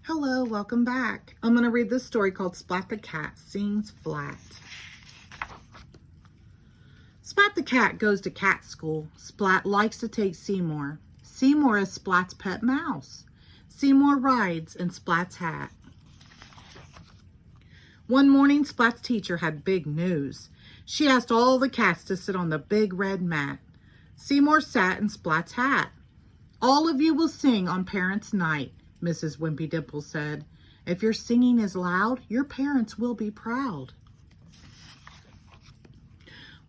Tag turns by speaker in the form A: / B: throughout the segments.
A: Hello, welcome back. I'm going to read this story called Splat the Cat Sings Flat. Splat the cat goes to cat school. Splat likes to take Seymour. Seymour is Splat's pet mouse. Seymour rides in Splat's hat. One morning, Splat's teacher had big news. She asked all the cats to sit on the big red mat. Seymour sat in Splat's hat. "All of you will sing on Parents' Night," Mrs. Wimpy Dimple said. "If your singing is loud, your parents will be proud."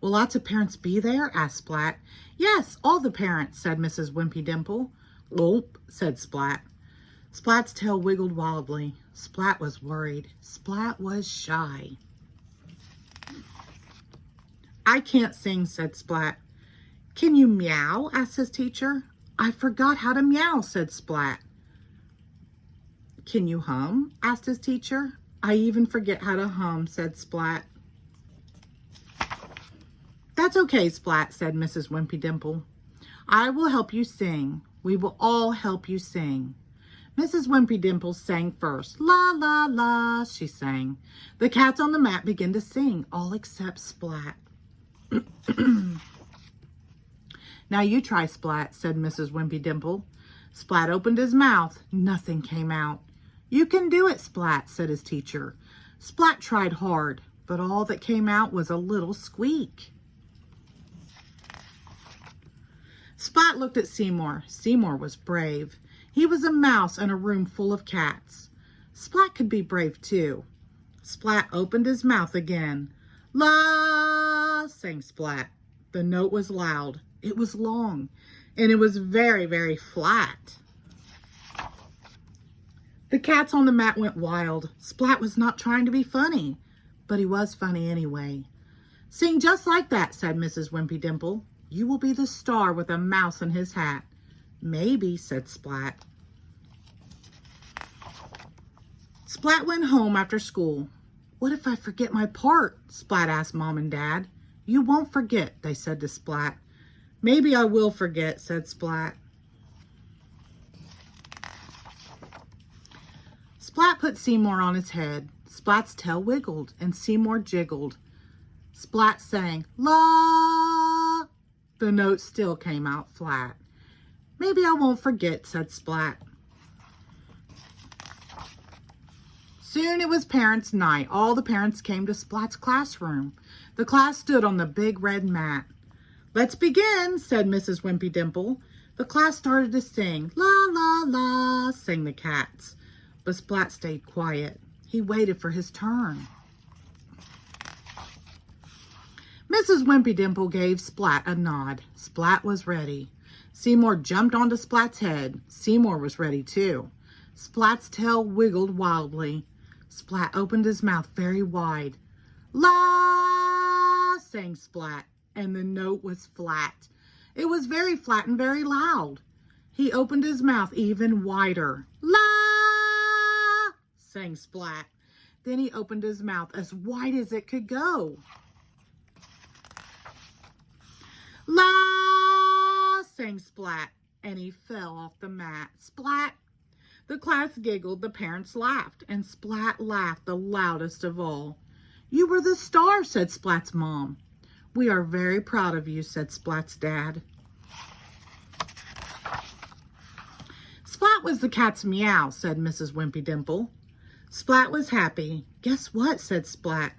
A: "Will lots of parents be there?" asked Splat. "Yes, all the parents," said Mrs. Wimpy Dimple. "Oop," said Splat. Splat's tail wiggled wildly. Splat was worried. Splat was shy. "I can't sing," said Splat. "Can you meow?" asked his teacher. "I forgot how to meow," said Splat. "Can you hum?" asked his teacher. "I even forget how to hum," said Splat. "That's okay, Splat," said Mrs. Wimpy Dimple. "I will help you sing. We will all help you sing." Mrs. Wimpy Dimple sang first. "La, la, la," she sang. The cats on the mat began to sing, all except Splat. "Now you try, Splat," said Mrs. Wimpy Dimple. Splat opened his mouth. Nothing came out. "You can do it, Splat," said his teacher. Splat tried hard, but all that came out was a little squeak. Splat looked at Seymour. Seymour was brave. He was a mouse in a room full of cats. Splat could be brave too. Splat opened his mouth again. "La," sang Splat. The note was loud. It was long, and it was very, very flat. The cats on the mat went wild. Splat was not trying to be funny, but he was funny anyway. "Sing just like that," said Mrs. Wimpy Dimple. "You will be the star with a mouse in his hat." "Maybe," said Splat. Splat went home after school. "What if I forget my part?" Splat asked Mom and Dad. "You won't forget," they said to Splat. "Maybe I will forget," said Splat. Splat put Seymour on his head. Splat's tail wiggled and Seymour jiggled. Splat sang, "La." The note still came out flat. "Maybe I won't forget," said Splat. Soon it was Parents' Night. All the parents came to Splat's classroom. The class stood on the big red mat. "Let's begin," said Mrs. Wimpy Dimple. The class started to sing. "La, la, la," sang the cats. But Splat stayed quiet. He waited for his turn. Mrs. Wimpy Dimple gave Splat a nod. Splat was ready. Seymour jumped onto Splat's head. Seymour was ready too. Splat's tail wiggled wildly. Splat opened his mouth very wide. "La," sang Splat, and the note was flat. It was very flat and very loud. He opened his mouth even wider. "La," sang Splat. Then he opened his mouth as wide as it could go. "La," sang Splat, and he fell off the mat. Splat! The class giggled, the parents laughed, and Splat laughed the loudest of all. "You were the star," said Splat's mom. "We are very proud of you," said Splat's dad. "Splat was the cat's meow," said Mrs. Wimpy Dimple. Splat was happy. "Guess what?" said Splat.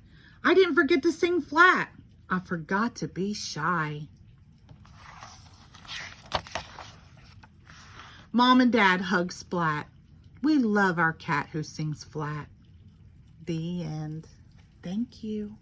A: "I didn't forget to sing flat. I forgot to be shy." Mom and Dad hugged Splat. "We love our cat who sings flat." The end. Thank you.